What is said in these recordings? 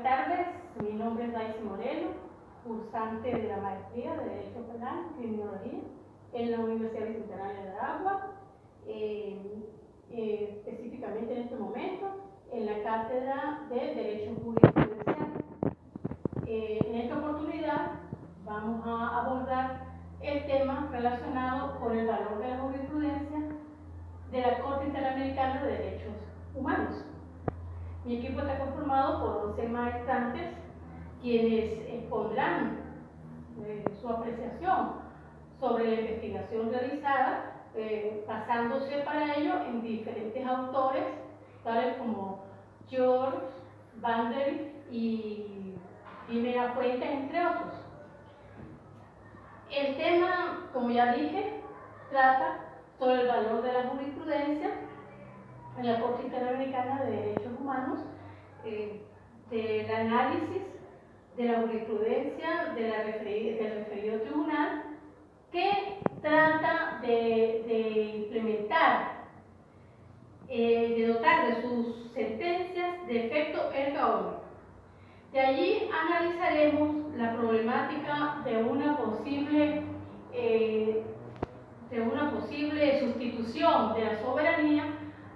Buenas tardes, mi nombre es Daisy Moreno, cursante de la maestría de Derecho Penal y Criminología en la Universidad Bicentenario de Aragua, específicamente en este momento en la Cátedra de Derecho Jurisprudencial. En esta oportunidad vamos a abordar el tema relacionado con el valor de la jurisprudencia de la Corte Interamericana de Derechos Humanos. Mi equipo está conformado por 11 maestrantes quienes expondrán su apreciación sobre la investigación realizada, basándose para ello en diferentes autores, tales como George, Vander y Jimena Fuentes, entre otros. El tema, como ya dije, trata sobre el valor de la jurisprudencia en la Corte Interamericana de Derechos Humanos, del análisis de la jurisprudencia del referido tribunal, que trata de implementar, de dotar de sus sentencias de efecto erga omnes. De allí analizaremos la problemática de una posible sustitución de la soberanía,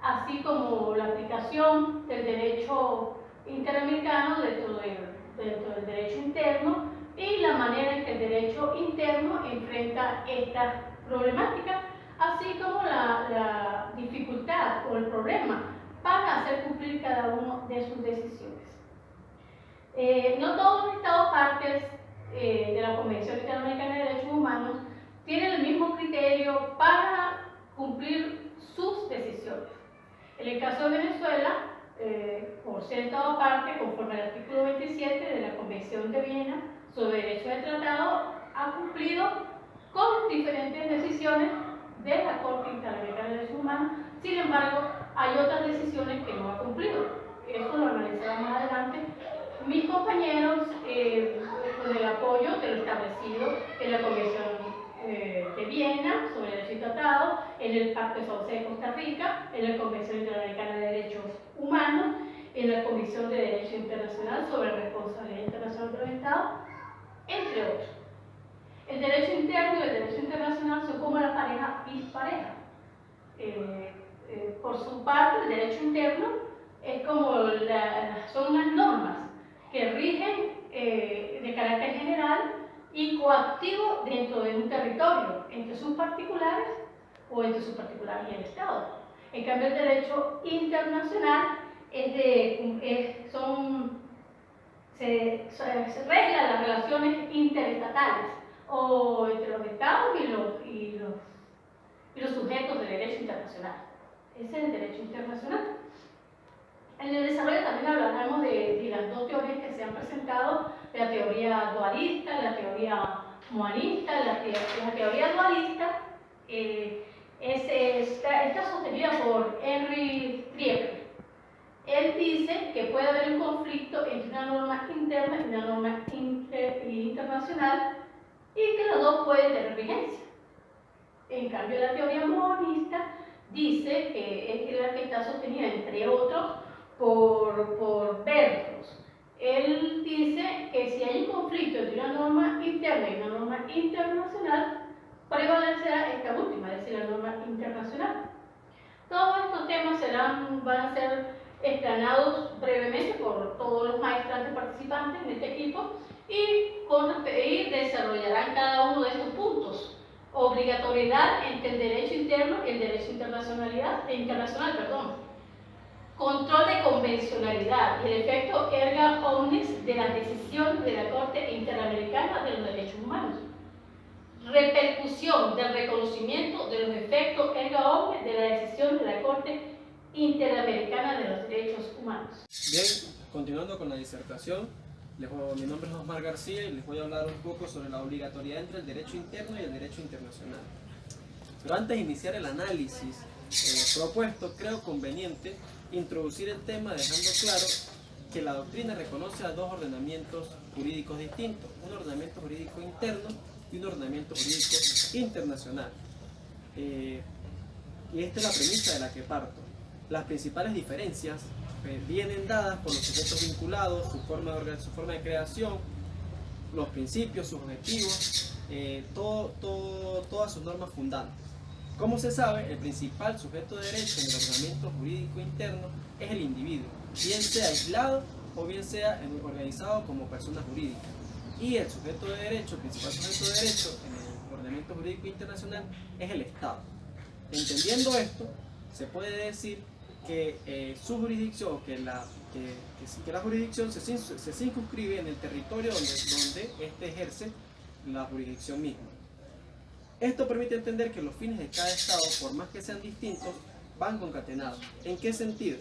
así como la aplicación del derecho interamericano dentro del derecho interno y la manera en que el derecho interno enfrenta esta problemática, así como la dificultad o el problema para hacer cumplir cada uno de sus decisiones. No todos los Estados partes de la Convención Interamericana de Derechos Humanos tienen el mismo criterio para cumplir sus decisiones. En el caso de Venezuela, por ser Estado parte, conforme al artículo 27 de la Convención de Viena sobre Derecho del Tratado, ha cumplido con diferentes decisiones de la Corte Interamericana de Derechos Humanos. Sin embargo, hay otras decisiones que no ha cumplido. Eso lo analizará más adelante mis compañeros, con el apoyo de lo establecido en la Convención de Viena sobre el derecho y tratado, en el Pacto de San José de Costa Rica, en la Convención Interamericana de Derechos Humanos, en la Comisión de Derecho Internacional sobre Responsabilidad Internacional de los Estados, entre otros. El derecho interno y el derecho internacional son como la pareja dispareja. Por su parte, el derecho interno es como son unas normas que rigen de carácter general y coactivo dentro de un territorio, entre sus particulares o entre sus particulares y el Estado. En cambio, el derecho internacional se reglan las relaciones interestatales o entre los Estados y los sujetos del derecho internacional. Ese es el derecho internacional. En el desarrollo también hablaremos de las dos teorías que se han presentado, la teoría dualista, la teoría monista. La teoría dualista está sostenida por Henry Trieper. Él dice que puede haber un conflicto entre una norma interna y una norma internacional y que las dos pueden tener vigencia. En cambio, la teoría monista dice que es la que está sostenida, entre otros, por Bertrand. Él dice que si hay un conflicto entre una norma interna y una norma internacional, prevalecerá esta última, es decir, la norma internacional. Todos estos temas van a ser explanados brevemente por todos los maestrantes participantes en este equipo y desarrollarán cada uno de estos puntos. Obligatoriedad entre el derecho interno y el derecho internacional. Control de convencionalidad y el efecto erga omnes de las decisiones de la Corte Interamericana de los Derechos Humanos. Repercusión del reconocimiento de los efectos erga omnes de la decisión de la Corte Interamericana de los Derechos Humanos. Bien, continuando con la disertación, mi nombre es Osmar García y les voy a hablar un poco sobre la obligatoriedad entre el derecho interno y el derecho internacional. Pero antes de iniciar el análisis propuesto, creo conveniente introducir el tema dejando claro que la doctrina reconoce a dos ordenamientos jurídicos distintos, un ordenamiento jurídico interno y un ordenamiento jurídico internacional. Y esta es la premisa de la que parto. Las principales diferencias vienen dadas por los sujetos vinculados, su forma de creación, los principios, sus objetivos, todas sus normas fundantes. Como se sabe, el principal sujeto de derecho en el ordenamiento jurídico interno es el individuo, bien sea aislado o bien sea organizado como persona jurídica. Y el sujeto de derecho, el principal sujeto de derecho en el ordenamiento jurídico internacional es el Estado. Entendiendo esto, se puede decir que su jurisdicción, que la jurisdicción se circunscribe en el territorio donde éste ejerce la jurisdicción misma. Esto permite entender que los fines de cada Estado, por más que sean distintos, van concatenados. ¿En qué sentido?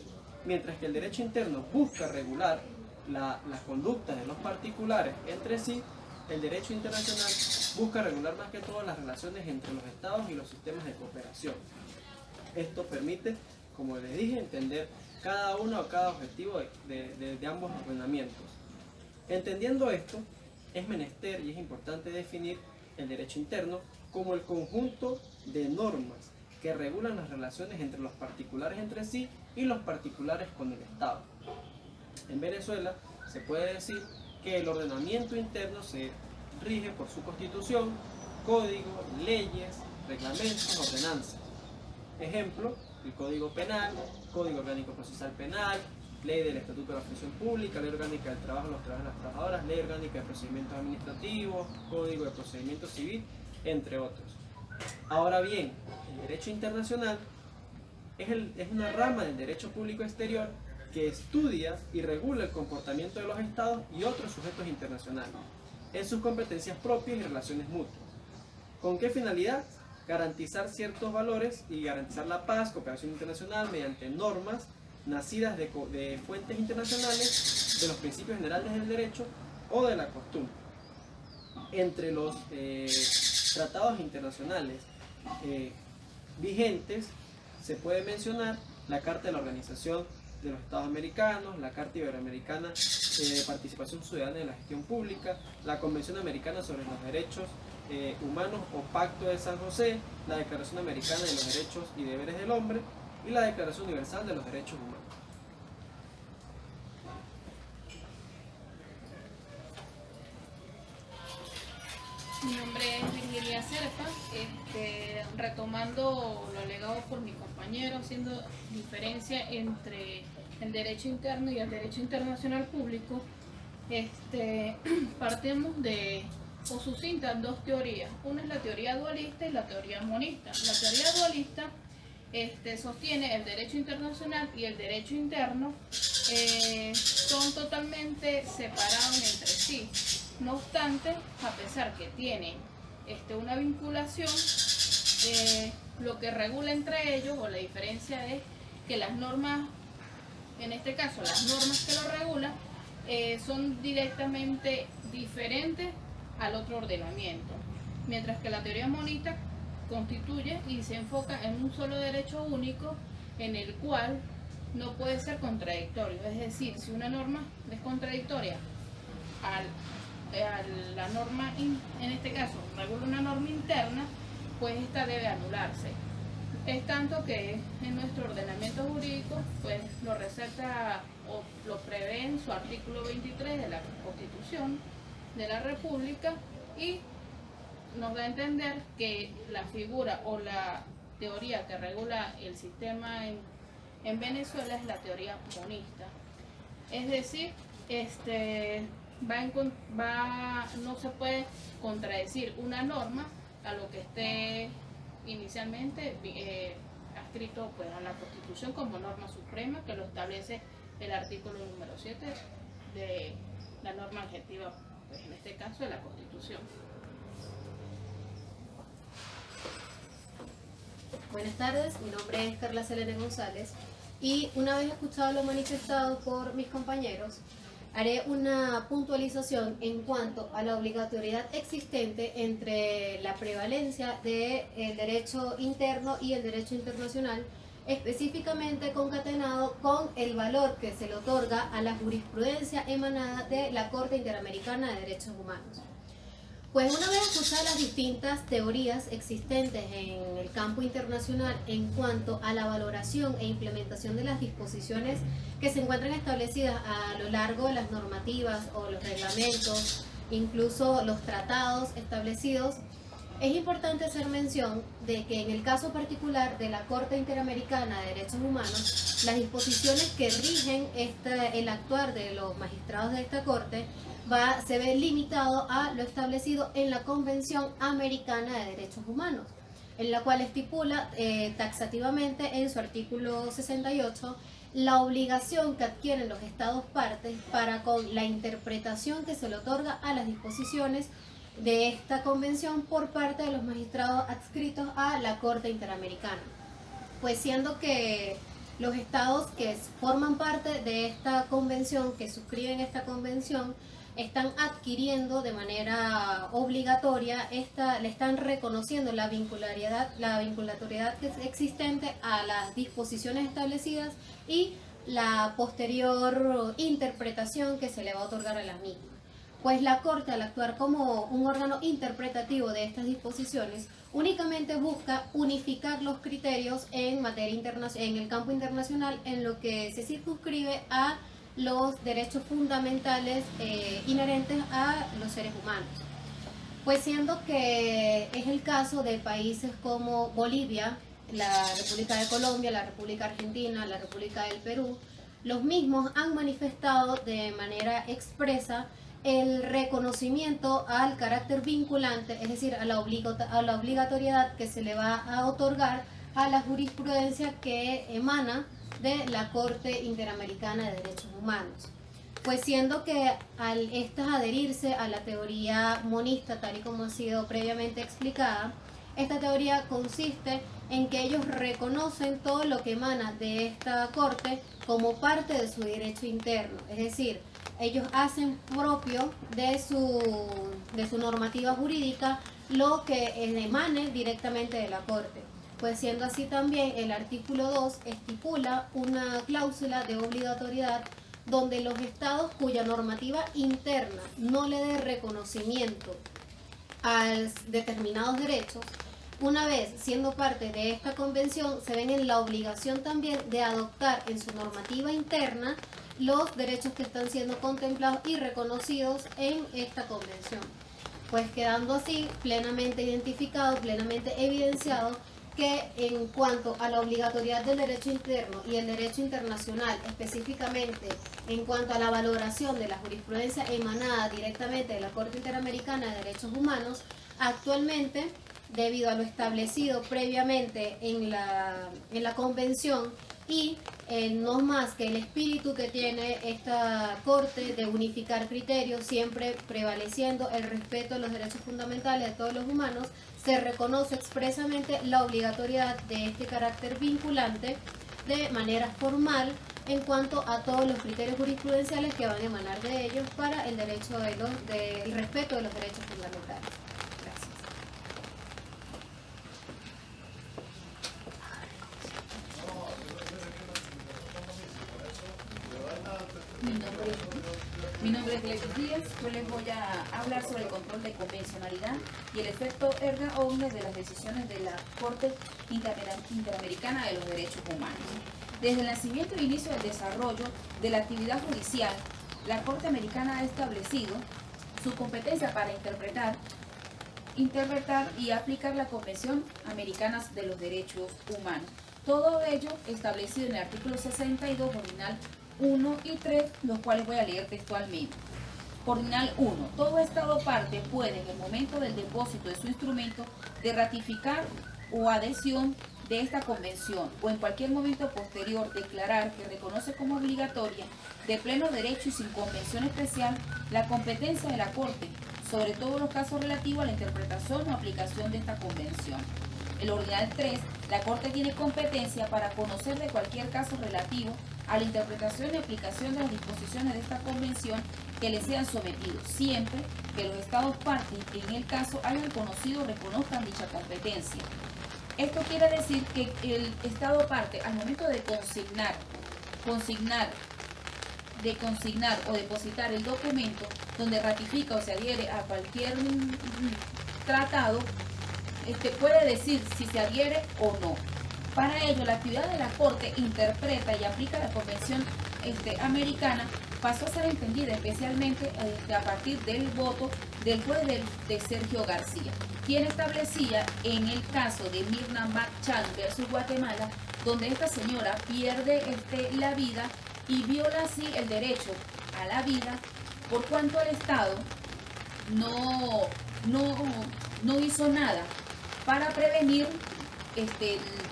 Mientras que el derecho interno busca regular las conductas de los particulares entre sí, el derecho internacional busca regular más que todo las relaciones entre los Estados y los sistemas de cooperación. Esto permite, como les dije, entender cada uno o cada objetivo de ambos ordenamientos. Entendiendo esto, es menester y es importante definir el derecho interno como el conjunto de normas que regulan las relaciones entre los particulares entre sí y los particulares con el Estado. En Venezuela se puede decir que el ordenamiento interno se rige por su constitución, código, leyes, reglamentos, ordenanzas. Ejemplo, el Código Penal, Código Orgánico Procesal Penal, Ley del Estatuto de la Función Pública, Ley Orgánica del Trabajo de los Trabajadores y las Trabajadoras, Ley Orgánica de Procedimientos Administrativos, Código de Procedimiento Civil, entre otros. Ahora bien, el derecho internacional es una rama del derecho público exterior que estudia y regula el comportamiento de los Estados y otros sujetos internacionales en sus competencias propias y relaciones mutuas. ¿Con qué finalidad? Garantizar ciertos valores y garantizar la paz, cooperación internacional mediante normas nacidas de fuentes internacionales, de los principios generales del derecho o de la costumbre. Entre los tratados internacionales vigentes se puede mencionar la Carta de la Organización de los Estados Americanos, la Carta Iberoamericana de Participación Ciudadana en la Gestión Pública, la Convención Americana sobre los Derechos Humanos o Pacto de San José, la Declaración Americana de los Derechos y Deberes del Hombre y la Declaración Universal de los Derechos Humanos. Mi nombre es Virginia Serpa, retomando lo alegado por mi compañero, haciendo diferencia entre el derecho interno y el derecho internacional público, partimos de, o sucintan, dos teorías. Una es la teoría dualista y la teoría monista. La teoría dualista sostiene el derecho internacional y el derecho interno son totalmente separados entre sí. No obstante, a pesar que tienen una vinculación, lo que regula entre ellos, o la diferencia es que las normas, en este caso las normas que lo regulan, son directamente diferentes al otro ordenamiento. Mientras que la teoría monista constituye y se enfoca en un solo derecho único en el cual no puede ser contradictorio. Es decir, si una norma es contradictoria a la norma, en este caso regula una norma interna, pues esta debe anularse. Es tanto que en nuestro ordenamiento jurídico pues lo resalta o lo prevé en su artículo 23 de la Constitución de la República, y nos da a entender que la figura o la teoría que regula el sistema en Venezuela es la teoría monista. Es decir, no se puede contradecir una norma a lo que esté inicialmente adscrito pues, a la Constitución como norma suprema, que lo establece el artículo número 7 de la norma adjetiva, pues, en este caso de la Constitución. Buenas tardes, mi nombre es Carla Selene González y una vez escuchado lo manifestado por mis compañeros, haré una puntualización en cuanto a la obligatoriedad existente entre la prevalencia del derecho interno y el derecho internacional, específicamente concatenado con el valor que se le otorga a la jurisprudencia emanada de la Corte Interamericana de Derechos Humanos. Pues una vez escuchadas las distintas teorías existentes en el campo internacional en cuanto a la valoración e implementación de las disposiciones que se encuentran establecidas a lo largo de las normativas o los reglamentos, incluso los tratados establecidos, es importante hacer mención de que en el caso particular de la Corte Interamericana de Derechos Humanos, las disposiciones que rigen el actuar de los magistrados de esta Corte se ve limitado a lo establecido en la Convención Americana de Derechos Humanos, en la cual estipula taxativamente en su artículo 68 la obligación que adquieren los estados partes para con la interpretación que se le otorga a las disposiciones de esta convención por parte de los magistrados adscritos a la Corte Interamericana. Pues siendo que los estados que forman parte de esta convención, que suscriben esta convención, están adquiriendo de manera obligatoria, le están reconociendo la vinculatoriedad que es existente a las disposiciones establecidas y la posterior interpretación que se le va a otorgar a las mismas. Pues la Corte, al actuar como un órgano interpretativo de estas disposiciones, únicamente busca unificar los criterios en materia en el campo internacional en lo que se circunscribe a los derechos fundamentales inherentes a los seres humanos. Pues siendo que es el caso de países como Bolivia, la República de Colombia, la República Argentina, la República del Perú, los mismos han manifestado de manera expresa el reconocimiento al carácter vinculante, es decir, a la obligatoriedad que se le va a otorgar a la jurisprudencia que emana de la Corte Interamericana de Derechos Humanos. Pues siendo que al adherirse a la teoría monista, tal y como ha sido previamente explicada, esta teoría consiste en que ellos reconocen todo lo que emana de esta Corte como parte de su derecho interno, es decir, ellos hacen propio de su normativa jurídica lo que emane directamente de la Corte. Pues siendo así también el artículo 2 estipula una cláusula de obligatoriedad donde los estados cuya normativa interna no le dé reconocimiento a determinados derechos, una vez siendo parte de esta convención, se ven en la obligación también de adoptar en su normativa interna los derechos que están siendo contemplados y reconocidos en esta convención. Pues quedando así plenamente identificado, plenamente evidenciado que en cuanto a la obligatoriedad del derecho interno y el derecho internacional, específicamente en cuanto a la valoración de la jurisprudencia emanada directamente de la Corte Interamericana de Derechos Humanos, actualmente, debido a lo establecido previamente en la Convención y no más que el espíritu que tiene esta Corte de unificar criterios, siempre prevaleciendo el respeto a los derechos fundamentales de todos los humanos, se reconoce expresamente la obligatoriedad de este carácter vinculante de manera formal en cuanto a todos los criterios jurisprudenciales que van a emanar de ellos para el derecho del respeto de los derechos fundamentales. Gracias. Mi nombre es Glesis Díaz. Yo les voy a hablar sobre el control de convencionalidad y el efecto erga omnes de las decisiones de la Corte Interamericana de los Derechos Humanos. Desde el nacimiento e inicio del desarrollo de la actividad judicial, la Corte Americana ha establecido su competencia para interpretar y aplicar la Convención Americana de los Derechos Humanos. Todo ello establecido en el artículo 62, ordinal 1 y 3, los cuales voy a leer textualmente. Ordinal 1. Todo Estado parte puede, en el momento del depósito de su instrumento, de ratificar o adhesión de esta convención, o en cualquier momento posterior, declarar que reconoce como obligatoria, de pleno derecho y sin convención especial, la competencia de la Corte, sobre todos los casos relativos a la interpretación o aplicación de esta convención. El ordinal 3. La Corte tiene competencia para conocer de cualquier caso relativo a la interpretación y aplicación de las disposiciones de esta convención que le sean sometidos, siempre que los estados partes en el caso hayan conocido o reconozcan dicha competencia. Esto quiere decir que el estado parte, al momento de consignar de consignar o depositar el documento donde ratifica o se adhiere a cualquier tratado, puede decir si se adhiere o no. Para ello, la actividad de la Corte interpreta y aplica la Convención Americana pasó a ser entendida especialmente a partir del voto del juez de Sergio García, quien establecía en el caso de Mirna Machan versus Guatemala, donde esta señora pierde la vida y viola así el derecho a la vida, por cuanto el Estado no hizo nada para prevenir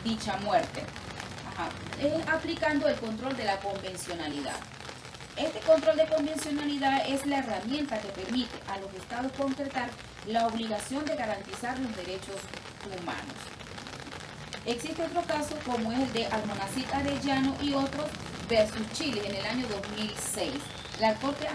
dicha muerte, aplicando el control de la convencionalidad. Este control de convencionalidad es la herramienta que permite a los estados concretar la obligación de garantizar los derechos humanos. Existe otro caso como es el de Almonacid Arellano y otros versus Chile en el año 2006. La Corte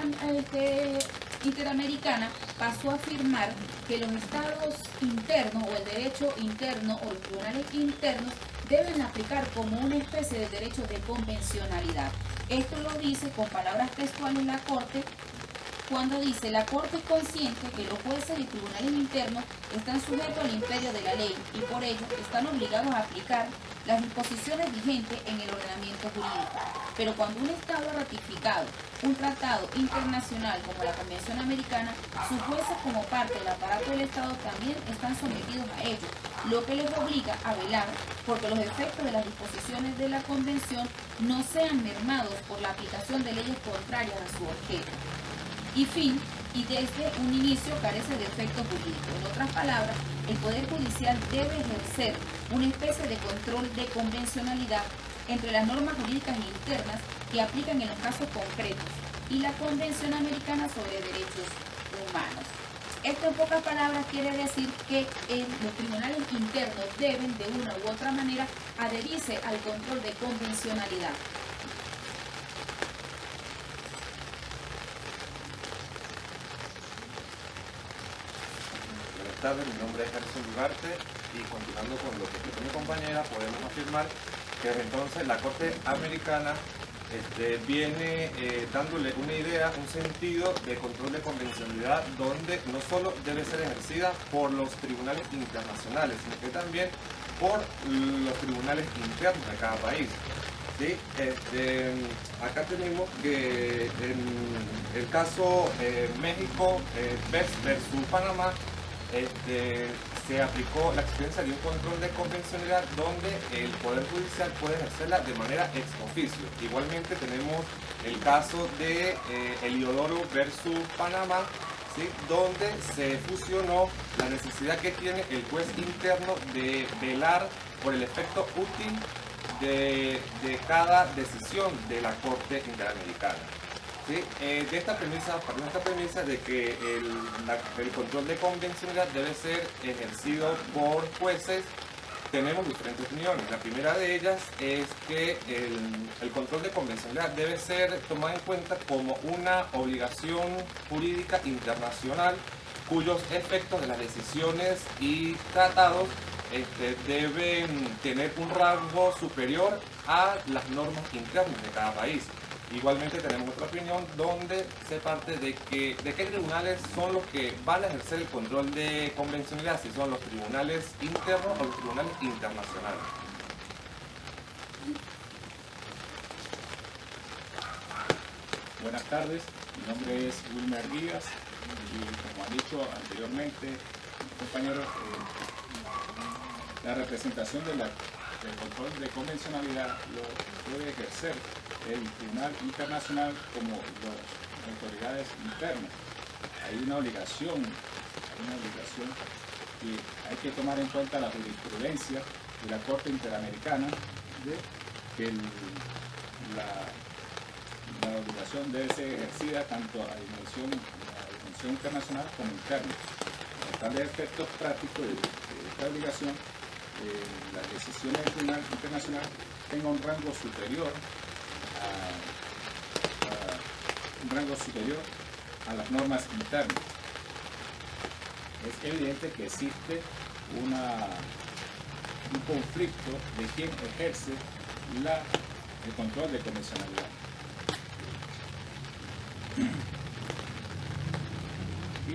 Interamericana pasó a afirmar que los estados internos o el derecho interno o los tribunales internos deben aplicar como una especie de derecho de convencionalidad. Esto lo dice con palabras textuales la Corte cuando dice: la Corte es consciente que los jueces y tribunales internos están sujetos al imperio de la ley y por ello están obligados a aplicar las disposiciones vigentes en el ordenamiento jurídico. Pero cuando un Estado ha ratificado un tratado internacional como la Convención Americana, sus jueces como parte del aparato del Estado también están sometidos a ello, lo que les obliga a velar porque los efectos de las disposiciones de la Convención no sean mermados por la aplicación de leyes contrarias a su objeto. Y desde un inicio carece de efecto jurídico. En otras palabras, el Poder Judicial debe ejercer una especie de control de convencionalidad entre las normas jurídicas internas que aplican en los casos concretos y la Convención Americana sobre Derechos Humanos. Esto en pocas palabras quiere decir que los tribunales internos deben de una u otra manera adherirse al control de convencionalidad. Buenas tardes, mi nombre es Gerson Ugarte y continuando con lo que explicó mi compañera, podemos afirmar que desde entonces la Corte Americana viene dándole una idea, un sentido de control de convencionalidad donde no solo debe ser ejercida por los tribunales internacionales, sino que también por los tribunales internos de cada país. ¿Sí? Acá tenemos que en el caso México versus Panamá, se aplicó la existencia de un control de convencionalidad donde el Poder Judicial puede ejercerla de manera ex oficio. Igualmente tenemos el caso de Eliodoro versus Panamá, ¿sí? Donde se fusionó la necesidad que tiene el juez interno de velar por el efecto útil de cada decisión de la Corte Interamericana. ¿Sí? De esta premisa de que el control de convencionalidad debe ser ejercido por jueces, tenemos diferentes opiniones. La primera de ellas es que el control de convencionalidad debe ser tomado en cuenta como una obligación jurídica internacional cuyos efectos de las decisiones y tratados deben tener un rango superior a las normas internas de cada país. Igualmente tenemos otra opinión donde se parte de qué tribunales son los que van a ejercer el control de convencionalidad, si son los tribunales internos o los tribunales internacionales. Buenas tardes, mi nombre es Wilmer Díaz y como han dicho anteriormente mis compañeros, la representación del control de convencionalidad lo puede ejercer el Tribunal Internacional como las autoridades internas. Hay una obligación y hay que tomar en cuenta la jurisprudencia de la Corte Interamericana de que la obligación debe ser ejercida tanto a dimensión internacional como interna. Para tales efectos prácticos de esta obligación, las decisiones del Tribunal Internacional tengan un rango superior a las normas internas. Es evidente que existe un conflicto de quién ejerce el control de convencionalidad.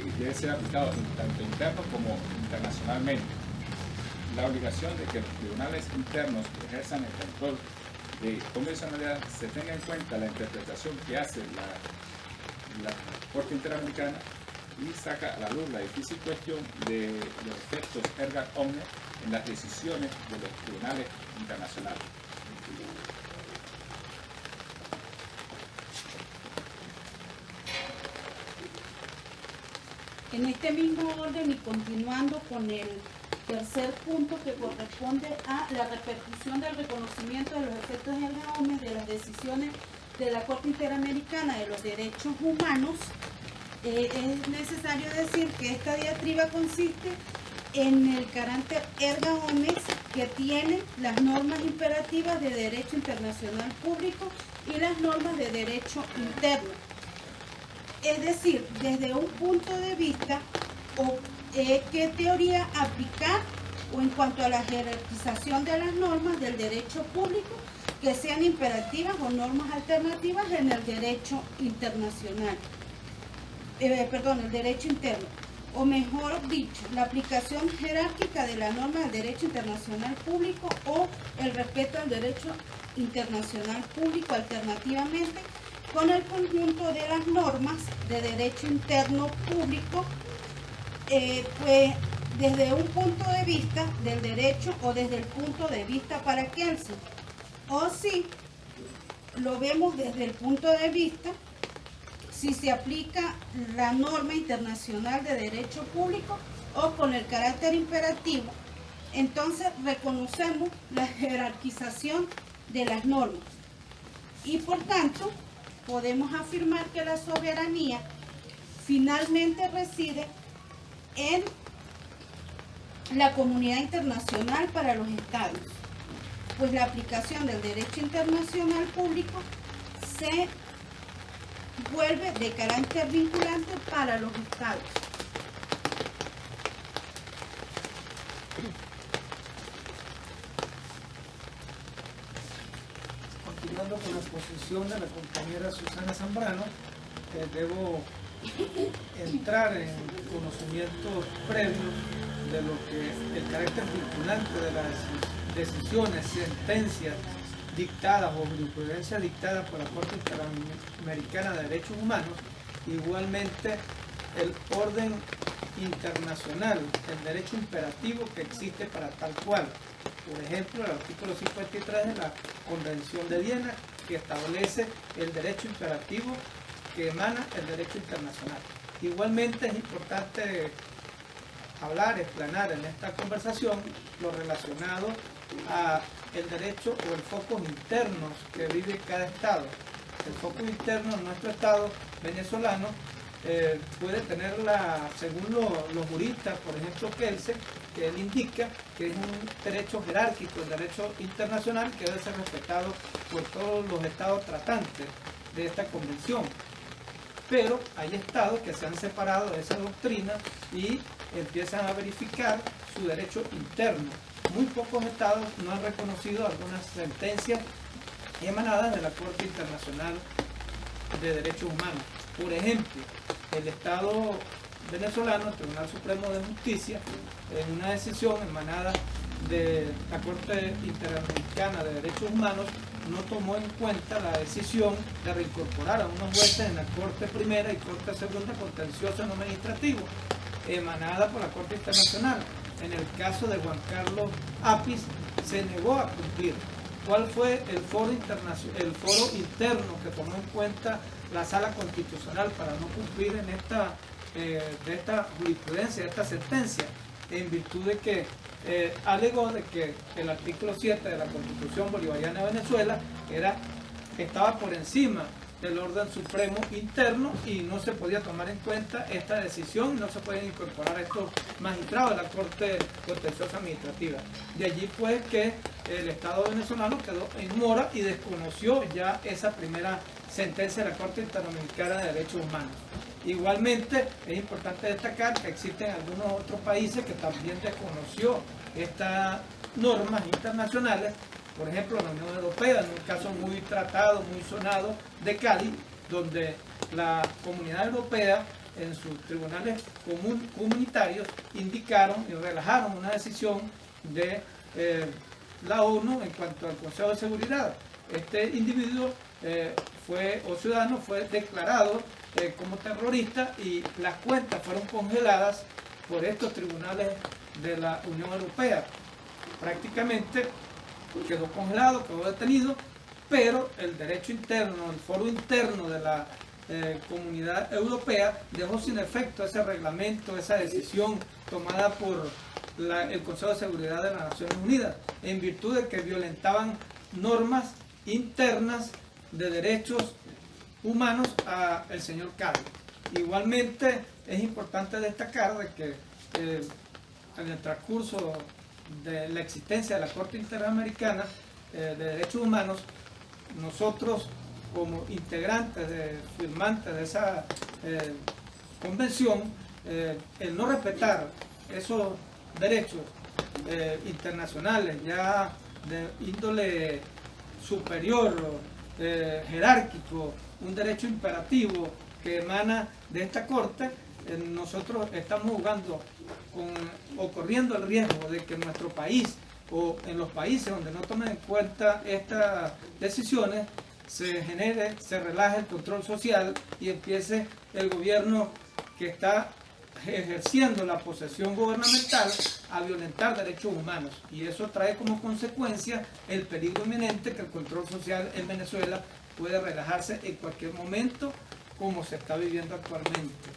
debe ser aplicado tanto interno como internacionalmente. La obligación de que los tribunales internos que ejerzan el control de convencionalidad se tenga en cuenta la interpretación que hace la Corte Interamericana y saca a la luz la difícil cuestión de los efectos erga omnes en las decisiones de los tribunales internacionales. En este mismo orden y continuando con el tercer punto que corresponde a la repercusión del reconocimiento de los efectos erga omnes de las decisiones de la Corte Interamericana de los Derechos Humanos, es necesario decir que esta diatriba consiste en el carácter erga omnes que tienen las normas imperativas de derecho internacional público y las normas de derecho interno. Es decir, desde un punto de vista qué teoría aplicar o en cuanto a la jerarquización de las normas del derecho público que sean imperativas o normas alternativas en el derecho internacional. El derecho interno. O mejor dicho, la aplicación jerárquica de la norma del derecho internacional público o el respeto al derecho internacional público alternativamente con el conjunto de las normas de derecho interno público, pues desde un punto de vista del derecho o desde el punto de vista paraquense. O si lo vemos desde el punto de vista, si se aplica la norma internacional de derecho público o con el carácter imperativo, entonces reconocemos la jerarquización de las normas. Y por tanto, podemos afirmar que la soberanía finalmente reside en la comunidad internacional para los estados, pues la aplicación del derecho internacional público se vuelve de carácter vinculante para los estados. Continuando con la exposición de la compañera Susana Zambrano, debo entrar en conocimientos previos de lo que es el carácter vinculante de las decisiones, sentencias dictadas o jurisprudencia dictada por la Corte Interamericana de Derechos Humanos, igualmente el orden internacional, el derecho imperativo que existe para tal cual. Por ejemplo, el artículo 53 de la Convención de Viena, que establece el derecho imperativo que emana el derecho internacional. Igualmente es importante hablar, explanar en esta conversación lo relacionado a el derecho o el foco internos que vive cada estado. El foco interno en nuestro estado venezolano puede tenerla, según los juristas, por ejemplo Kelsen, que él indica que es un derecho jerárquico, el derecho internacional que debe ser respetado por todos los estados tratantes de esta convención. Pero hay estados que se han separado de esa doctrina y empiezan a verificar su derecho interno. Muy pocos estados no han reconocido algunas sentencias emanadas de la Corte Internacional de Derechos Humanos. Por ejemplo, el Estado venezolano, el Tribunal Supremo de Justicia, en una decisión emanada de la Corte Interamericana de Derechos Humanos, no tomó en cuenta la decisión de reincorporar a unos jueces en la Corte Primera y Corte Segunda Contencioso no administrativo, emanada por la Corte Internacional. En el caso de Juan Carlos Apis, se negó a cumplir. ¿Cuál fue el foro interno que tomó en cuenta la Sala Constitucional para no cumplir en de esta jurisprudencia, de esta sentencia? En virtud de que alegó de que el artículo 7 de la Constitución Bolivariana de Venezuela estaba por encima del orden supremo interno y no se podía tomar en cuenta esta decisión, no se podían incorporar a estos magistrados de la Corte Contenciosa Administrativa. De allí pues que el Estado venezolano quedó en mora y desconoció ya esa primera sentencia de la Corte Interamericana de Derechos Humanos. Igualmente es importante destacar que existen algunos otros países que también desconoció estas normas internacionales. Por ejemplo, la Unión Europea, en un caso muy tratado, muy sonado de Cali, donde la Comunidad Europea en sus tribunales comunitarios indicaron y relajaron una decisión de la ONU en cuanto al Consejo de Seguridad. Este individuo ciudadano fue declarado como terrorista y las cuentas fueron congeladas por estos tribunales de la Unión Europea. Prácticamente quedó congelado, quedó detenido, pero el derecho interno, el foro interno de la Comunidad Europea dejó sin efecto ese reglamento, esa decisión tomada por el Consejo de Seguridad de las Naciones Unidas, en virtud de que violentaban normas internas de derechos humanos al señor Carlos. Igualmente es importante destacar de que en el transcurso de la existencia de la Corte Interamericana de Derechos Humanos, nosotros como integrantes, firmantes de esa convención, el no respetar esos derechos internacionales ya de índole superior, jerárquico, un derecho imperativo que emana de esta Corte, nosotros estamos corriendo el riesgo de que en nuestro país o en los países donde no tomen en cuenta estas decisiones se relaje el control social y empiece el gobierno que está ejerciendo la posesión gubernamental a violentar derechos humanos, y eso trae como consecuencia el peligro inminente que el control social en Venezuela puede relajarse en cualquier momento, como se está viviendo actualmente.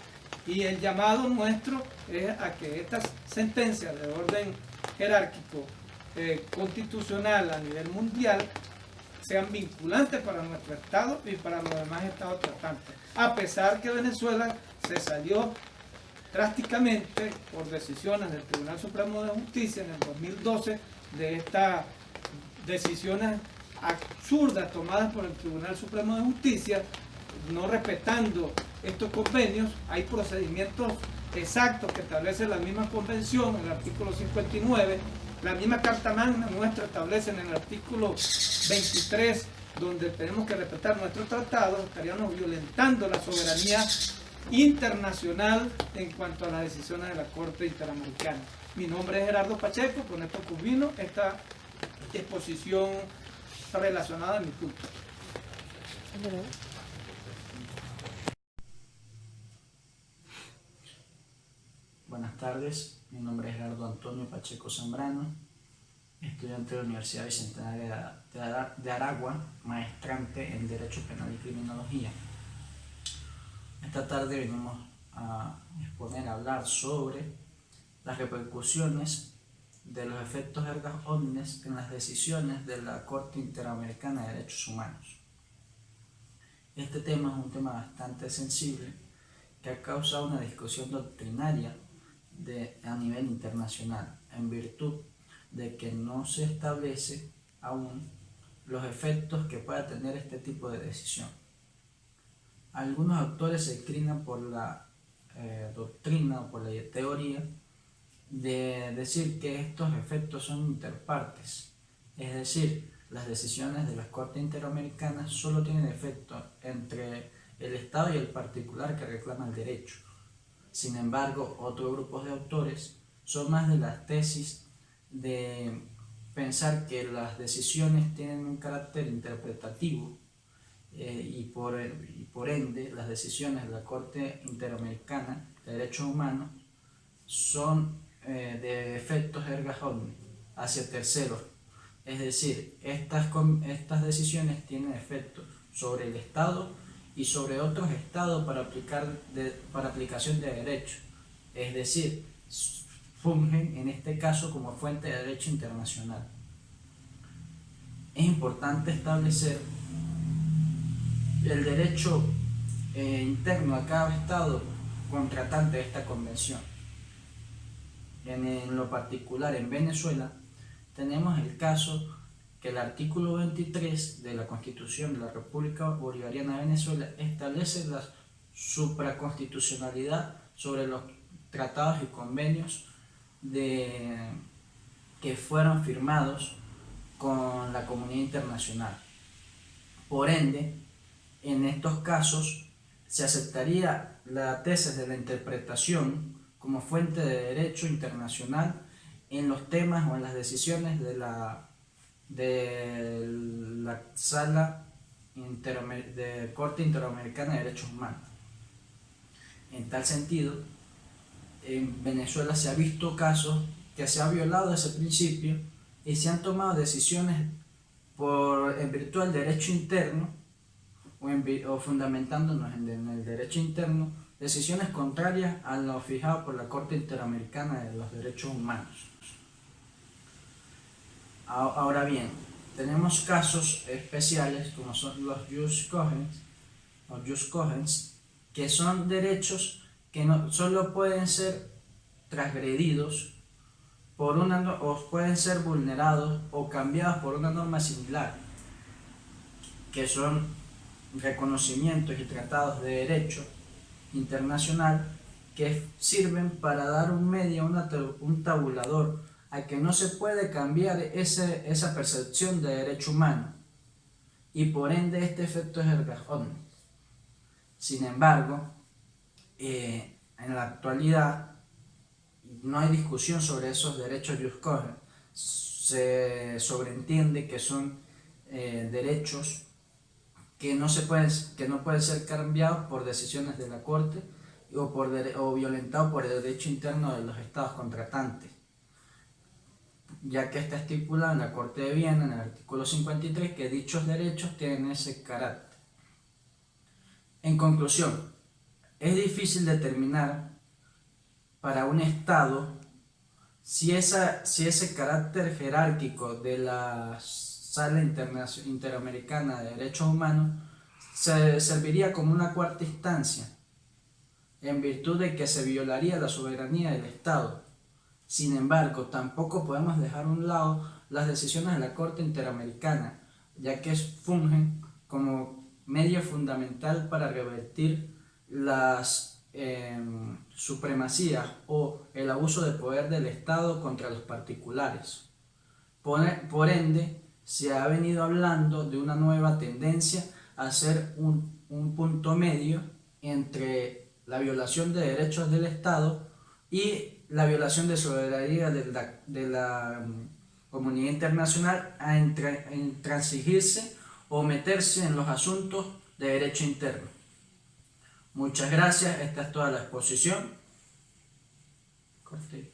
Y el llamado nuestro es a que estas sentencias de orden jerárquico constitucional a nivel mundial sean vinculantes para nuestro Estado y para los demás Estados tratantes, a pesar que Venezuela se salió drásticamente por decisiones del Tribunal Supremo de Justicia en el 2012 de estas decisiones absurdas tomadas por el Tribunal Supremo de Justicia, no respetando estos convenios. Hay procedimientos exactos que establece la misma convención en el artículo 59, la misma Carta Magna nuestra establece en el artículo 23, donde tenemos que respetar nuestros tratados. Estaríamos violentando la soberanía internacional en cuanto a las decisiones de la Corte Interamericana. Mi nombre es Gerardo Pacheco, con esto culmino esta exposición relacionada a mi punto. Buenas tardes, mi nombre es Gerardo Antonio Pacheco Zambrano, estudiante de la Universidad Bicentenario de Aragua, maestrante en Derecho Penal y Criminología. Esta tarde venimos a hablar sobre las repercusiones de los efectos erga omnes en las decisiones de la Corte Interamericana de Derechos Humanos. Este tema es un tema bastante sensible que ha causado una discusión doctrinaria a nivel internacional, en virtud de que no se establece aún los efectos que pueda tener este tipo de decisión. Algunos autores se inclinan por la doctrina o por la teoría de decir que estos efectos son interpartes, es decir, las decisiones de las Cortes Interamericanas solo tienen efecto entre el Estado y el particular que reclama el derecho. Sin embargo, otros grupos de autores son más de las tesis de pensar que las decisiones tienen un carácter interpretativo y por ende las decisiones de la Corte Interamericana de Derechos Humanos son de efectos erga omnes hacia terceros, es decir, estas decisiones tienen efectos sobre el Estado y sobre otros estados para aplicación de derecho, es decir, fungen en este caso como fuente de derecho internacional. Es importante establecer el derecho interno a cada estado contratante de esta convención. En lo particular, en Venezuela, tenemos el caso que el artículo 23 de la Constitución de la República Bolivariana de Venezuela establece la supraconstitucionalidad sobre los tratados y convenios que fueron firmados con la comunidad internacional. Por ende, en estos casos se aceptaría la tesis de la interpretación como fuente de derecho internacional en los temas o en las decisiones de la Sala de Corte Interamericana de Derechos Humanos. En tal sentido, en Venezuela se ha visto casos que se ha violado ese principio y se han tomado decisiones en virtud del derecho interno o fundamentándonos en el derecho interno, decisiones contrarias a lo fijado por la Corte Interamericana de los Derechos Humanos. Ahora bien, tenemos casos especiales como son los jus cogens, que son derechos que no solo pueden ser transgredidos o pueden ser vulnerados o cambiados por una norma similar, que son reconocimientos y tratados de derecho internacional que sirven para dar un medio, un tabulador a que no se puede cambiar esa percepción de derecho humano y por ende este efecto es erga omnes. Sin embargo, en la actualidad no hay discusión sobre esos derechos jus cogens. Se sobreentiende que son derechos que no pueden ser cambiados por decisiones de la Corte o violentados por el derecho interno de los estados contratantes, ya que está estipulado en la Corte de Viena, en el artículo 53, que dichos derechos tienen ese carácter. En conclusión, es difícil determinar para un Estado si ese carácter jerárquico de la Sala Interamericana de Derechos Humanos se serviría como una cuarta instancia, en virtud de que se violaría la soberanía del Estado. Sin embargo, tampoco podemos dejar a un lado las decisiones de la Corte Interamericana, ya que fungen como medio fundamental para revertir las supremacías o el abuso de poder del Estado contra los particulares. Por ende, se ha venido hablando de una nueva tendencia a hacer un punto medio entre la violación de derechos del Estado y la violación de soberanía de la comunidad internacional a intransigirse o meterse en los asuntos de derecho interno. Muchas gracias, esta es toda la exposición. Corte.